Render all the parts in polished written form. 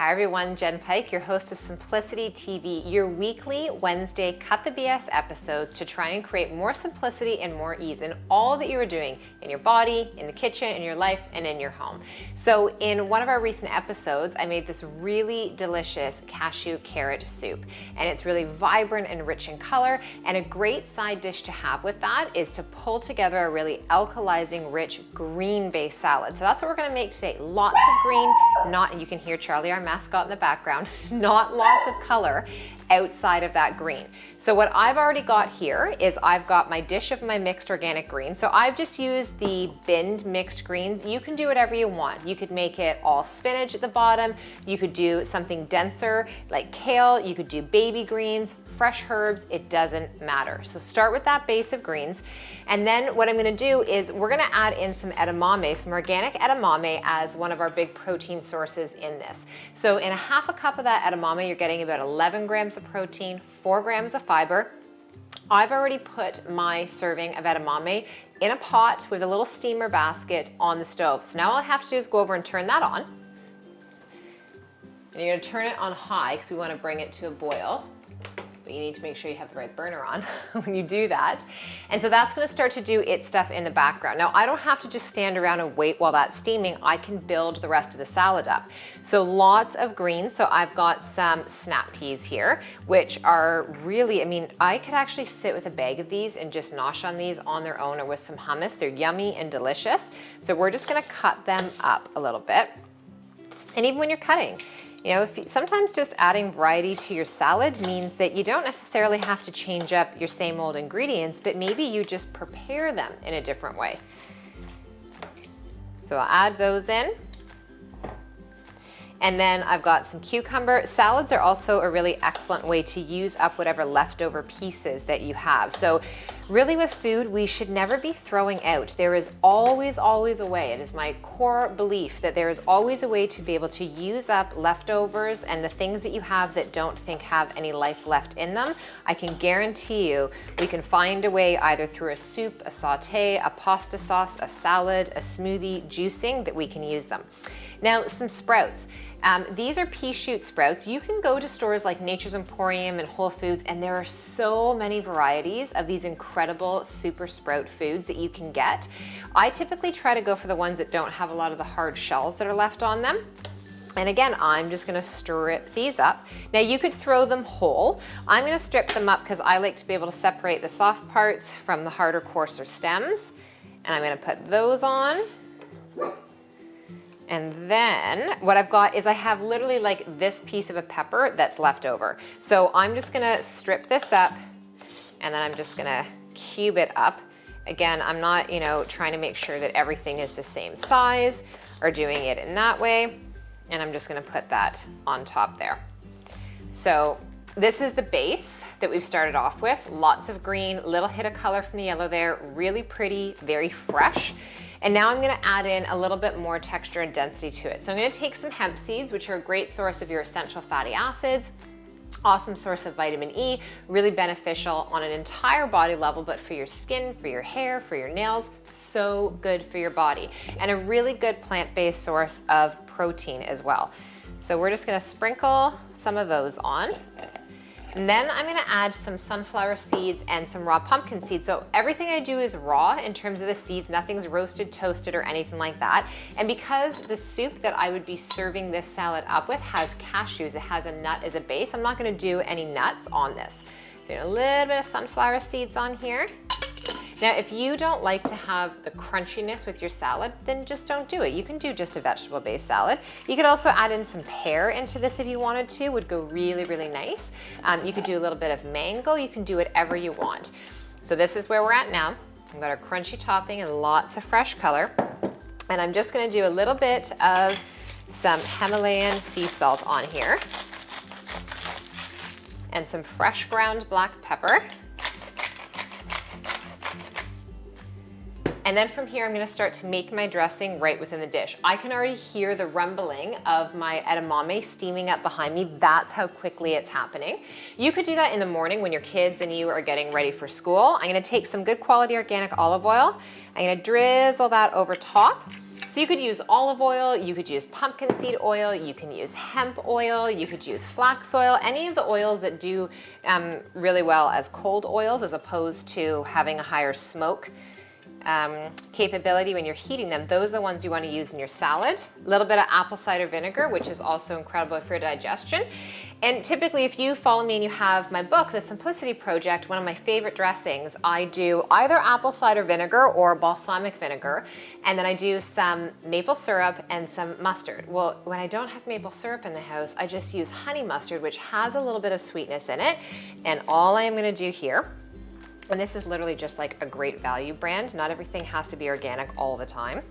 Hi everyone, Jen Pike, your host of Simplicity TV, your weekly Wednesday Cut the BS episodes to try and create more simplicity and more ease in all that you are doing in your body, in the kitchen, in your life, and in your home. So in one of our recent episodes, I made this really delicious cashew carrot soup, and it's really vibrant and rich in color, and a great side dish to have with that is to pull together a really alkalizing, rich green-based salad. So that's what we're gonna make today. Lots of green, you can hear Charlie, our mascot, in the background, not lots of color outside of that green. So what I've already got here is I've got my dish of my mixed organic greens. So I've just used the binned mixed greens. You can do whatever you want. You could make it all spinach at the bottom. You could do something denser like kale. You could do baby greens, fresh herbs, it doesn't matter. So start with that base of greens. And then what I'm gonna do is we're gonna add in some edamame, some organic edamame as one of our big protein sources in this. So in a half a cup of that edamame, you're getting about 11 grams of protein, 4 grams of fiber. I've already put my serving of edamame in a pot with a little steamer basket on the stove. So now all I have to do is go over and turn that on. And you're gonna turn it on high because we wanna bring it to a boil. But you need to make sure you have the right burner on when you do that. And so that's gonna start to do its stuff in the background. Now I don't have to just stand around and wait while that's steaming. I can build the rest of the salad up. So lots of greens. So I've got some snap peas here, which are really, I could actually sit with a bag of these and just nosh on these on their own or with some hummus. They're yummy and delicious. So we're just gonna cut them up a little bit. And even when you're cutting, sometimes just adding variety to your salad means that you don't necessarily have to change up your same old ingredients, but maybe you just prepare them in a different way. So I'll add those in. And then I've got some cucumber. Salads are also a really excellent way to use up whatever leftover pieces that you have. So really with food, we should never be throwing out. There is always a way. It is my core belief that there is always a way to be able to use up leftovers and the things that you have that don't think have any life left in them. I can guarantee you we can find a way either through a soup, a saute, a pasta sauce, a salad, a smoothie, juicing that we can use them. Now, some sprouts. These are pea shoot sprouts. You can go to stores like Nature's Emporium and Whole Foods, and there are so many varieties of these incredible super sprout foods that you can get. I typically try to go for the ones that don't have a lot of the hard shells that are left on them. And again, I'm just gonna strip these up. Now you could throw them whole. I'm gonna strip them up because I like to be able to separate the soft parts from the harder, coarser stems. And I'm gonna put those on. And then what I've got is I have literally like this piece of a pepper that's left over. So I'm just gonna strip this up and then I'm just gonna cube it up. Again, I'm not, trying to make sure that everything is the same size or doing it in that way. And I'm just gonna put that on top there. So this is the base that we've started off with. Lots of green, little hit of color from the yellow there, really pretty, very fresh. And now I'm gonna add in a little bit more texture and density to it. So I'm gonna take some hemp seeds, which are a great source of your essential fatty acids, awesome source of vitamin E, really beneficial on an entire body level, but for your skin, for your hair, for your nails, so good for your body. And a really good plant-based source of protein as well. So we're just gonna sprinkle some of those on. And then I'm gonna add some sunflower seeds and some raw pumpkin seeds. So everything I do is raw in terms of the seeds, nothing's roasted, toasted, or anything like that. And because the soup that I would be serving this salad up with has cashews, it has a nut as a base, I'm not gonna do any nuts on this. Doing a little bit of sunflower seeds on here. Now, if you don't like to have the crunchiness with your salad, then just don't do it. You can do just a vegetable-based salad. You could also add in some pear into this if you wanted to, would go really, really nice. You could do a little bit of mango. You can do whatever you want. So this is where we're at now. We've got our crunchy topping and lots of fresh color. And I'm just gonna do a little bit of some Himalayan sea salt on here. And some fresh ground black pepper. And then from here, I'm gonna start to make my dressing right within the dish. I can already hear the rumbling of my edamame steaming up behind me. That's how quickly it's happening. You could do that in the morning when your kids and you are getting ready for school. I'm gonna take some good quality organic olive oil. I'm gonna drizzle that over top. So you could use olive oil, you could use pumpkin seed oil, you can use hemp oil, you could use flax oil, any of the oils that do really well as cold oils as opposed to having a higher smoke capability when you're heating them. Those are the ones you want to use in your salad. A little bit of apple cider vinegar, which is also incredible for your digestion. And typically, if you follow me and you have my book, The Simplicity Project, one of my favorite dressings, I do either apple cider vinegar or balsamic vinegar, and then I do some maple syrup and some mustard. Well, when I don't have maple syrup in the house, I just use honey mustard, which has a little bit of sweetness in it. And all I am going to do here, and this is literally just like a great value brand. Not everything has to be organic all the time.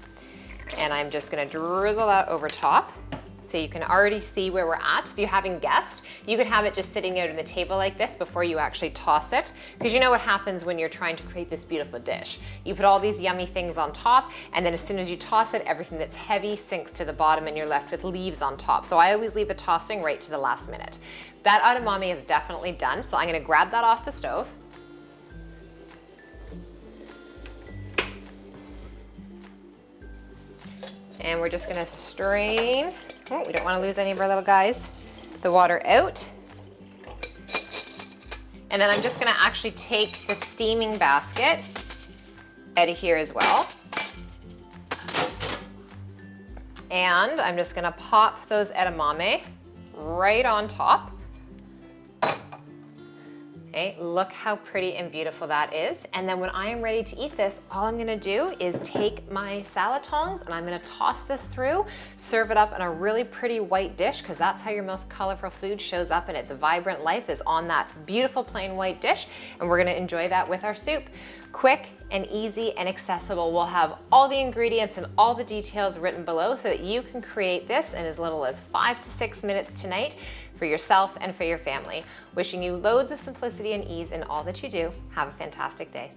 And I'm just gonna drizzle that over top. So you can already see where we're at. If you haven't guessed, you could have it just sitting out on the table like this before you actually toss it. Because you know what happens when you're trying to create this beautiful dish. You put all these yummy things on top, and then as soon as you toss it, everything that's heavy sinks to the bottom and you're left with leaves on top. So I always leave the tossing right to the last minute. That edamame is definitely done. So I'm gonna grab that off the stove. And we're just gonna strain, oh, we don't wanna lose any of our little guys, the water out. And then I'm just gonna actually take the steaming basket out of here as well. And I'm just gonna pop those edamame right on top. Okay, look how pretty and beautiful that is. And then when I am ready to eat this, all I'm gonna do is take my salad tongs and I'm gonna toss this through, serve it up in a really pretty white dish, because that's how your most colorful food shows up in its vibrant life, is on that beautiful plain white dish. And we're gonna enjoy that with our soup. Quick and easy and accessible. We'll have all the ingredients and all the details written below so that you can create this in as little as 5 to 6 minutes tonight for yourself and for your family. Wishing you loads of simplicity and ease in all that you do. Have a fantastic day.